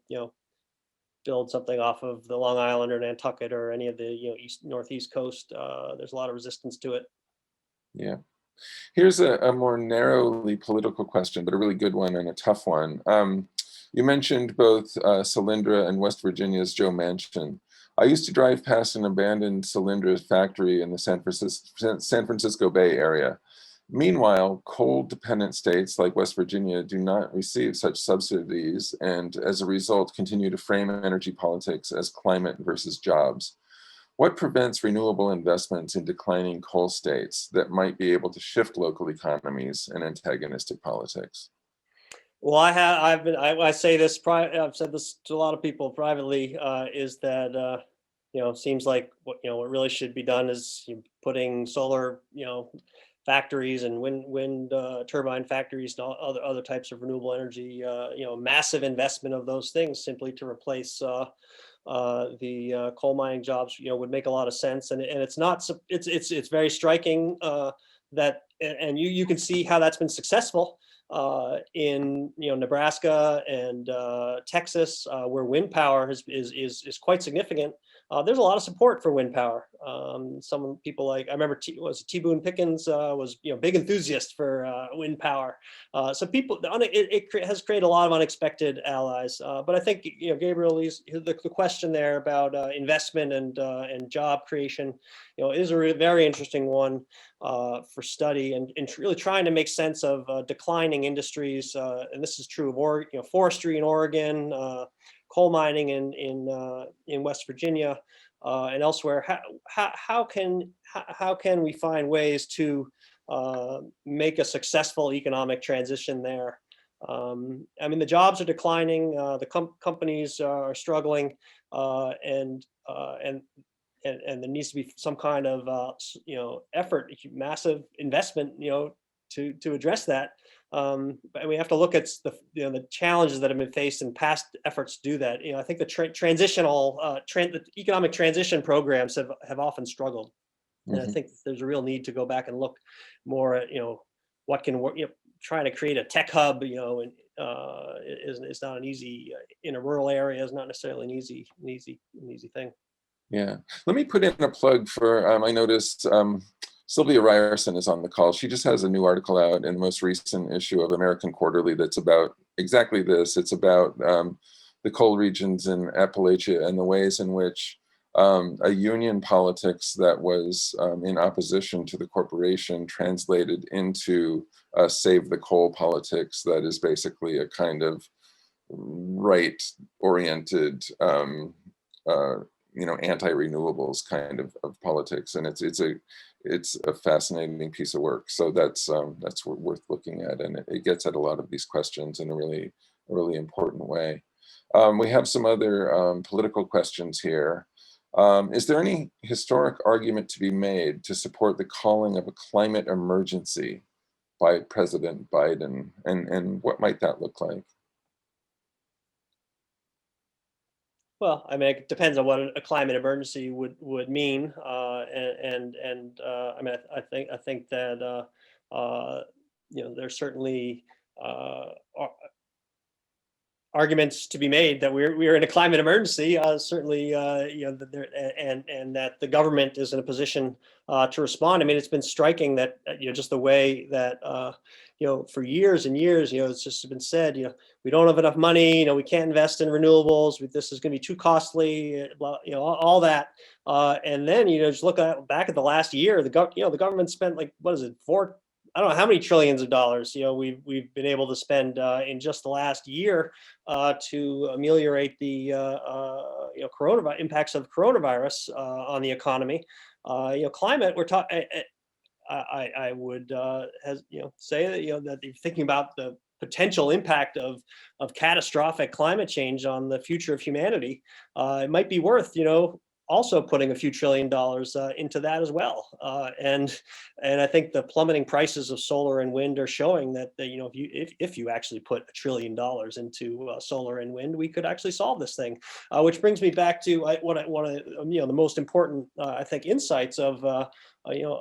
build something off of the Long Island or Nantucket or any of the northeast coast, there's a lot of resistance to it. Yeah. Here's a more narrowly political question, but a really good one and a tough one. You mentioned both Solyndra and West Virginia's Joe Manchin. I used to drive past an abandoned Solyndra factory in the San Francisco Bay Area. Meanwhile, coal-dependent states like West Virginia do not receive such subsidies, and as a result, continue to frame energy politics as climate versus jobs. What prevents renewable investments in declining coal states that might be able to shift local economies and antagonistic politics? Well, I say this. I've said this to a lot of people privately. Is that seems like what really should be done is putting solar factories and wind turbine factories and all other types of renewable energy. Massive investment of those things simply to replace the coal mining jobs would make a lot of sense, and it's not. It's very striking that, and you can see how that's been successful in Nebraska and Texas, where wind power is quite significant. There's a lot of support for wind power. Some people I remember T. Boone Pickens was big enthusiast for wind power. So it has created a lot of unexpected allies. But I think Gabriel, the question there about investment and job creation, is a very interesting one for study, and really trying to make sense of declining industries. And this is true of forestry in Oregon, coal mining in West Virginia, and elsewhere. How can we find ways to make a successful economic transition there? I mean, the jobs are declining, the companies are struggling, and there needs to be some kind of effort, massive investment, to address that. And we have to look at the challenges that have been faced in past efforts to do that. I think the economic transition programs have often struggled, and I think there's a real need to go back and look more at what can work. Trying to create a tech hub, and is not an easy in a rural area is not necessarily an easy thing. Yeah, let me put in a plug for. I noticed. Sylvia Ryerson is on the call. She just has a new article out in the most recent issue of American Quarterly that's about exactly this. It's about the coal regions in Appalachia and the ways in which a union politics that was in opposition to the corporation translated into save the coal politics that is basically a kind of right-oriented, anti-renewables kind of politics, and it's a fascinating piece of work. So that's worth looking at, and it gets at a lot of these questions in a really important way. We have some other political questions here. Is there any historic argument to be made to support the calling of a climate emergency by President Biden, and what might that look like? Well, I mean, it depends on what a climate emergency would mean, I mean, I think that there's certainly arguments to be made that we're in a climate emergency. Certainly, and that the government is in a position to respond. I mean, it's been striking that just the way that for years and years, it's just been said, we don't have enough money, we can't invest in renewables, this is going to be too costly, all that. And then just look back at the last year, the government spent like, what is it, I don't know how many trillions of dollars we've been able to spend in just the last year to ameliorate the coronavirus impacts of coronavirus on the economy. Climate, we're talking. I would say that that you're thinking about the potential impact of catastrophic climate change on the future of humanity. It might be worth also putting a few $1 trillion into that as well. And I think the plummeting prices of solar and wind are showing that if you actually put $1 trillion into solar and wind, we could actually solve this thing. Which brings me back to the most important I think insights of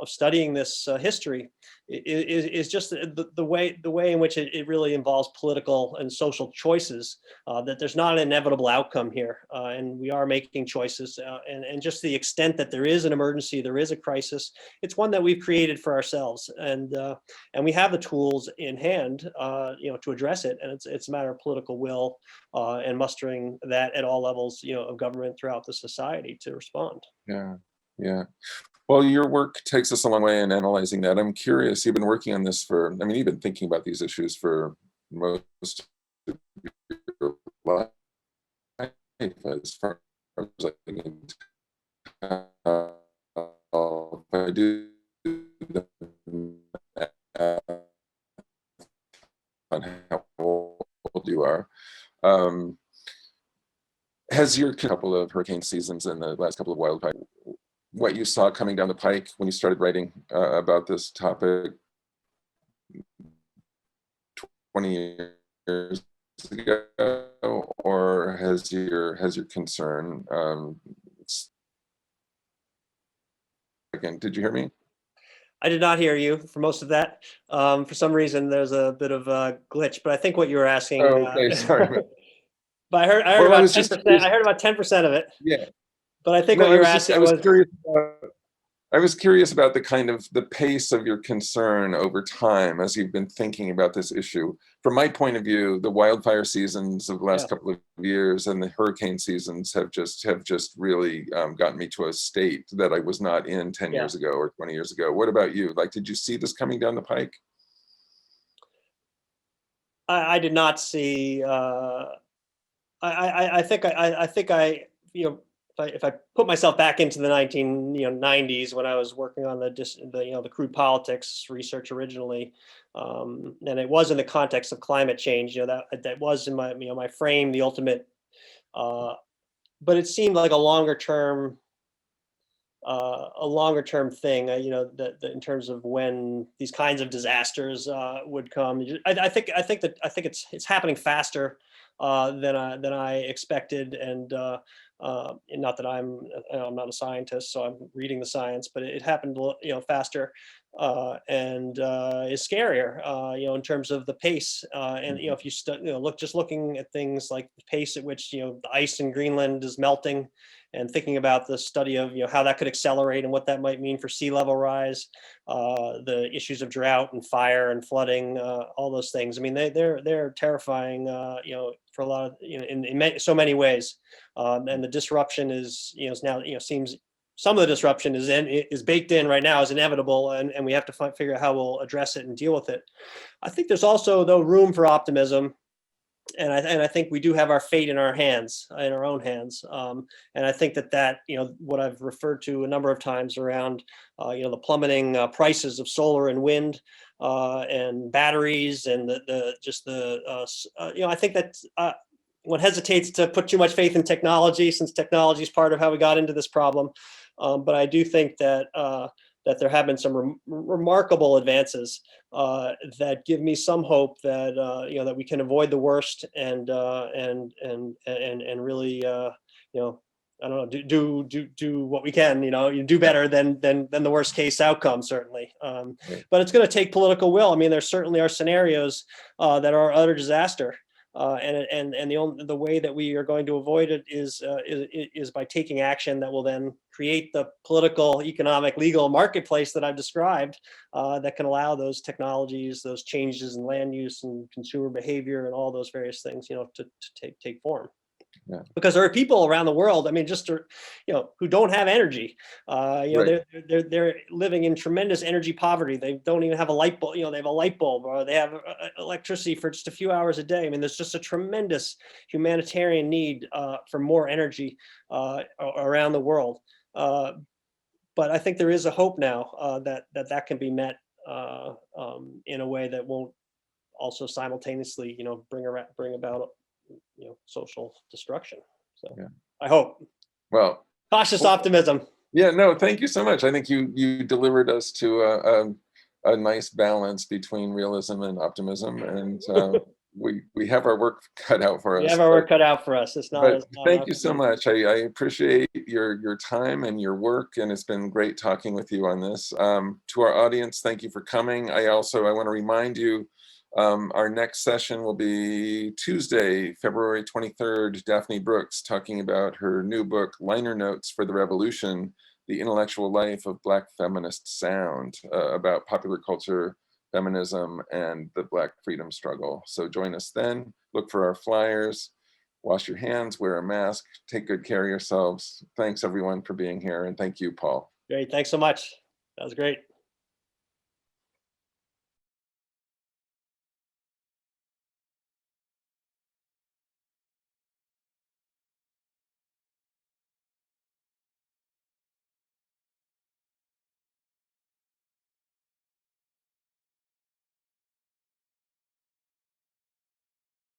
studying this history is just the way in which it really involves political and social choices, that there's not an inevitable outcome here, and we are making choices, and just the extent that there is an emergency, there is a crisis, it's one that we've created for ourselves, and we have the tools in hand to address it, and it's a matter of political will and mustering that at all levels of government throughout the society to respond. Yeah. Well, your work takes us a long way in analyzing that. I'm curious, you've been working on this you've been thinking about these issues for most of your life, as far as I can tell. If I do the math on how old you are, has your couple of hurricane seasons and the last couple of wildfire, what you saw coming down the pike when you started writing about this topic 20 years ago, or has your concern? Again, did you hear me? I did not hear you for most of that. For some reason, there's a bit of a glitch, but I think what you were asking. Oh, okay, sorry. But I heard about 10%. I heard about 10% of it. Yeah. But I think what you were asking was. I was curious about the pace of your concern over time as you've been thinking about this issue. From my point of view, the wildfire seasons of the last couple of years and the hurricane seasons have just really gotten me to a state that I was not in 10 years ago or 20 years ago. What about you? Did you see this coming down the pike? I did not see. I think if I put myself back into the 1990s when I was working on the crude politics research originally, and it was in the context of climate change, that was in my frame, the ultimate, but it seemed like a longer term thing, that in terms of when these kinds of disasters would come. I think it's happening faster than I expected, and not that I'm not a scientist, so I'm reading the science, but it happened faster and is scarier, in terms of the pace. And if you looking at things like the pace at which the ice in Greenland is melting, and thinking about the study of how that could accelerate and what that might mean for sea level rise, the issues of drought and fire and flooding, all those things. I mean, they're terrifying, for a lot of in so many ways, and the disruption is now seems. Some of the disruption is baked in right now, is inevitable, and we have to figure out how we'll address it and deal with it. I think there's also, though, room for optimism, and I think we do have our fate in our hands, in our own hands. And I think that what I've referred to a number of times around the plummeting prices of solar and wind and batteries, and I think that one hesitates to put too much faith in technology, since technology is part of how we got into this problem. But I do think that there have been some remarkable advances that give me some hope that that we can avoid the worst and really I don't know, do what we can, you do better than the worst case outcome, certainly. But it's going to take political will. I mean, there certainly are scenarios that are utter disaster. And the way that we are going to avoid it is by taking action that will then create the political, economic, legal marketplace that I've described, that can allow those technologies, those changes in land use and consumer behavior and all those various things, to take form. Yeah. Because there are people around the world, I mean, who don't have energy. Right. They're living in tremendous energy poverty. They don't even have a light bulb. They have a light bulb, or they have electricity for just a few hours a day. I mean, there's just a tremendous humanitarian need for more energy around the world. But I think there is a hope now that can be met in a way that won't also simultaneously, bring about social destruction. So yeah. I hope. Well, cautious optimism. Yeah, no, thank you so much. I think you delivered us to a nice balance between realism and optimism, and we have our work cut out for us. We have our work cut out for us. It's not. Thank you so much. I appreciate your time and your work, and it's been great talking with you on this. To our audience, thank you for coming. I want to remind you, our next session will be Tuesday, February 23rd. Daphne Brooks talking about her new book, Liner Notes for the Revolution: The Intellectual Life of Black Feminist Sound, about popular culture, feminism, and the Black freedom struggle. So join us then. Look for our flyers. Wash your hands, wear a mask, take good care of yourselves. Thanks everyone for being here, and thank you, Paul. Great, thanks so much. That was great.